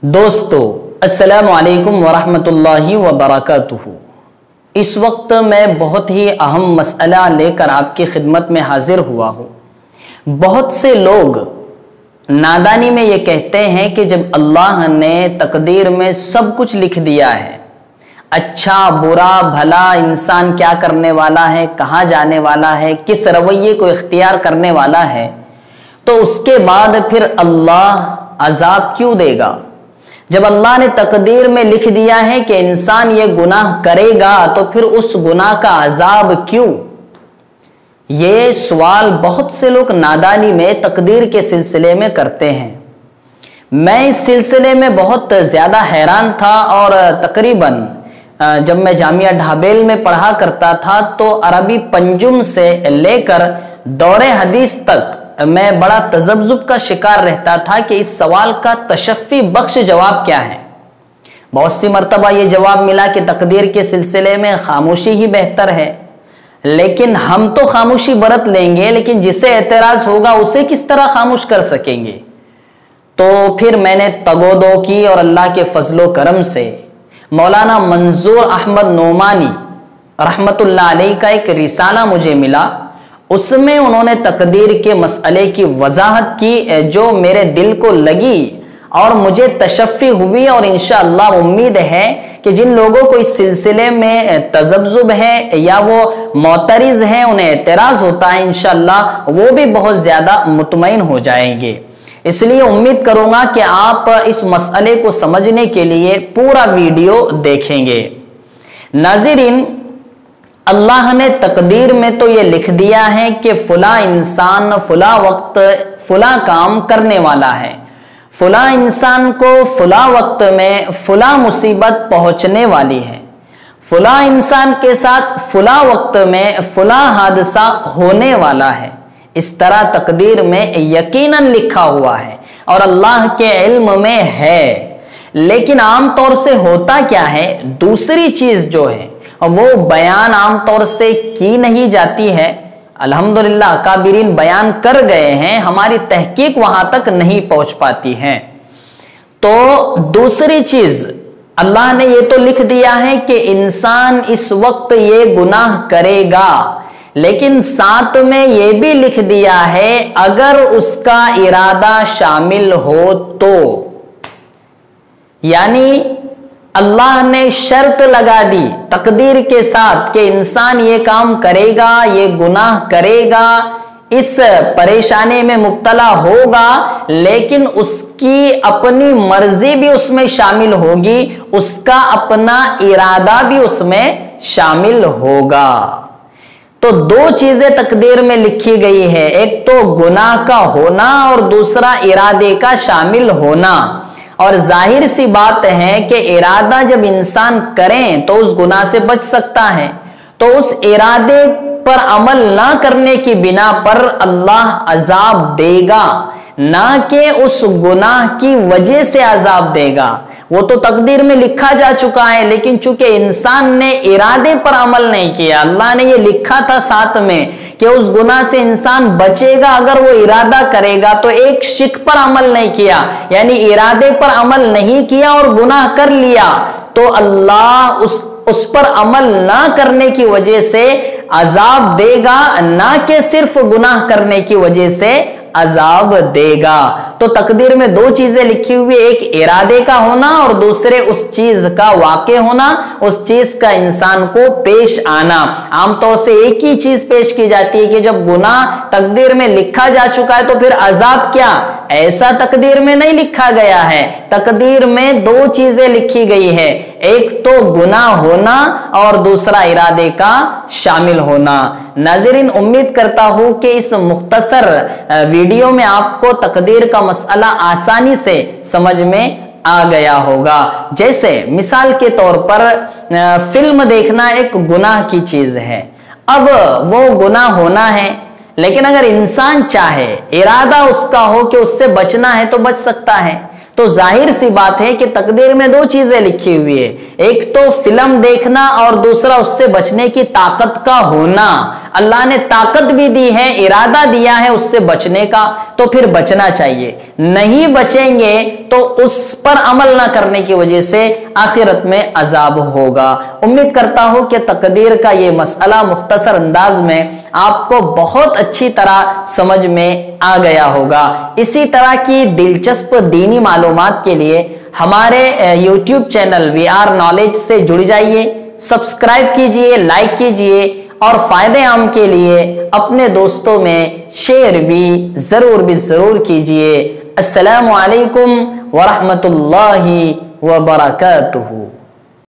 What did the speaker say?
دوستو السلام علیکم ورحمۃ اللہ وبرکاتہ۔ اس وقت میں بہت ہی اہم مسئلہ لے کر آپ کی خدمت میں حاضر ہوا ہوں۔ بہت سے لوگ نادانی میں یہ کہتے ہیں کہ جب اللہ نے تقدیر میں سب کچھ لکھ دیا ہے، اچھا برا بھلا انسان کیا کرنے والا ہے، کہاں جانے والا ہے، کس رویے کو اختیار کرنے والا ہے، تو اس کے بعد پھر اللہ عذاب کیوں دے گا؟ جب اللہ نے تقدیر میں لکھ دیا ہے کہ انسان یہ گناہ کرے گا تو پھر اس گناہ کا عذاب کیوں؟ یہ سوال بہت سے لوگ نادانی میں تقدیر کے سلسلے میں کرتے ہیں۔ میں اس سلسلے میں بہت زیادہ حیران تھا، اور تقریباً جب میں جامعہ ڈھابیل میں پڑھا کرتا تھا تو عربی پنجم سے لے کر دور حدیث تک میں بڑا تذبذب کا شکار رہتا تھا کہ اس سوال کا تشفی بخش جواب کیا ہے۔ بہت سی مرتبہ یہ جواب ملا کہ تقدیر کے سلسلے میں خاموشی ہی بہتر ہے، لیکن ہم تو خاموشی برت لیں گے، لیکن جسے اعتراض ہوگا اسے کس طرح خاموش کر سکیں گے؟ تو پھر میں نے تگودو کی، اور اللہ کے فضل و کرم سے مولانا منظور احمد نعمانی رحمت اللہ علیہ کا ایک رسالہ مجھے ملا۔ اس میں انہوں نے تقدیر کے مسئلے کی وضاحت کی جو میرے دل کو لگی اور مجھے تشفی ہوئی، اور انشاءاللہ امید ہے کہ جن لوگوں کو اس سلسلے میں تذبذب ہے یا وہ معترض ہیں، انہیں اعتراض ہوتا ہے، انشاءاللہ وہ بھی بہت زیادہ مطمئن ہو جائیں گے۔ اس لیے امید کروں گا کہ آپ اس مسئلے کو سمجھنے کے لیے پورا ویڈیو دیکھیں گے۔ ناظرین، اللہ نے تقدیر میں تو یہ لکھ دیا ہے کہ فلاں انسان فلاں وقت فلاں کام کرنے والا ہے، فلاں انسان کو فلاں وقت میں فلاں مصیبت پہنچنے والی ہے، فلاں انسان کے ساتھ فلاں وقت میں فلاں حادثہ ہونے والا ہے۔ اس طرح تقدیر میں یقیناً لکھا ہوا ہے اور اللہ کے علم میں ہے، لیکن عام طور سے ہوتا کیا ہے، دوسری چیز جو ہے وہ بیان عام طور سے کی نہیں جاتی ہے۔ الحمدللہ اکابرین بیان کر گئے ہیں، ہماری تحقیق وہاں تک نہیں پہنچ پاتی ہے۔ تو دوسری چیز اللہ نے یہ تو لکھ دیا ہے کہ انسان اس وقت یہ گناہ کرے گا، لیکن ساتھ میں یہ بھی لکھ دیا ہے اگر اس کا ارادہ شامل ہو تو، یعنی اللہ نے شرط لگا دی تقدیر کے ساتھ کہ انسان یہ کام کرے گا، یہ گناہ کرے گا، اس پریشانی میں مبتلا ہوگا، لیکن اس کی اپنی مرضی بھی اس میں شامل ہوگی، اس کا اپنا ارادہ بھی اس میں شامل ہوگا۔ تو دو چیزیں تقدیر میں لکھی گئی ہے، ایک تو گناہ کا ہونا اور دوسرا ارادے کا شامل ہونا۔ اور ظاہر سی بات ہے کہ ارادہ جب انسان کریں تو اس گناہ سے بچ سکتا ہے، تو اس ارادے پر عمل نہ کرنے کی بنا پر اللہ عذاب دے گا، نہ کہ اس گناہ کی وجہ سے عذاب دے گا۔ وہ تو تقدیر میں لکھا جا چکا ہے، لیکن چونکہ انسان نے ارادے پر عمل نہیں کیا، اللہ نے یہ لکھا تھا ساتھ میں کہ اس گناہ سے انسان بچے گا اگر وہ ارادہ کرے گا، تو ایک شک پر عمل نہیں کیا، یعنی ارادے پر عمل نہیں کیا اور گناہ کر لیا، تو اللہ اس پر عمل نہ کرنے کی وجہ سے عذاب دے گا، نہ کہ صرف گناہ کرنے کی وجہ سے عذاب دے گا۔ تو تقدیر میں دو چیزیں لکھی ہوئی، ایک ارادے کا ہونا اور دوسرے اس چیز کا واقع ہونا، اس چیز کا انسان کو پیش آنا۔ عام طور سے ایک ہی چیز پیش کی جاتی ہے کہ جب گناہ تقدیر میں لکھا جا چکا ہے تو پھر عذاب کیا؟ ایسا تقدیر میں نہیں لکھا گیا ہے۔ تقدیر میں دو چیزیں لکھی گئی ہے، ایک تو گناہ ہونا اور دوسرا ارادے کا شامل ہونا۔ ناظرین، امید کرتا ہوں کہ اس مختصر ویڈیو میں آپ کو تقدیر کا مسئلہ آسانی سے سمجھ میں آ گیا ہوگا۔ جیسے مثال کے طور پر فلم دیکھنا ایک گناہ کی چیز ہے، اب وہ گناہ ہونا ہے، لیکن اگر انسان چاہے، ارادہ اس کا ہو کہ اس سے بچنا ہے تو بچ سکتا ہے۔ تو ظاہر سی بات ہے کہ تقدیر میں دو چیزیں لکھی ہوئی ہے، ایک تو فلم دیکھنا اور دوسرا اس سے بچنے کی طاقت کا ہونا۔ اللہ نے طاقت بھی دی ہے، ارادہ دیا ہے اس سے بچنے کا، تو پھر بچنا چاہیے۔ نہیں بچیں گے تو اس پر عمل نہ کرنے کی وجہ سے آخرت میں عذاب ہوگا۔ امید کرتا ہوں کہ تقدیر کا یہ مسئلہ مختصر انداز میں آپ کو بہت اچھی طرح سمجھ میں آ گیا ہوگا۔ اسی طرح کی دلچسپ دینی معلومات کے لیے ہمارے YouTube channel we are knowledge سے جڑ جائیے، سبسکرائب کیجئے، لائک کیجئے اور فائدے عام کے لیے اپنے دوستوں میں شیئر بھی ضرور کیجئے۔ السلام علیکم ورحمۃ اللہ وبرکاتہ۔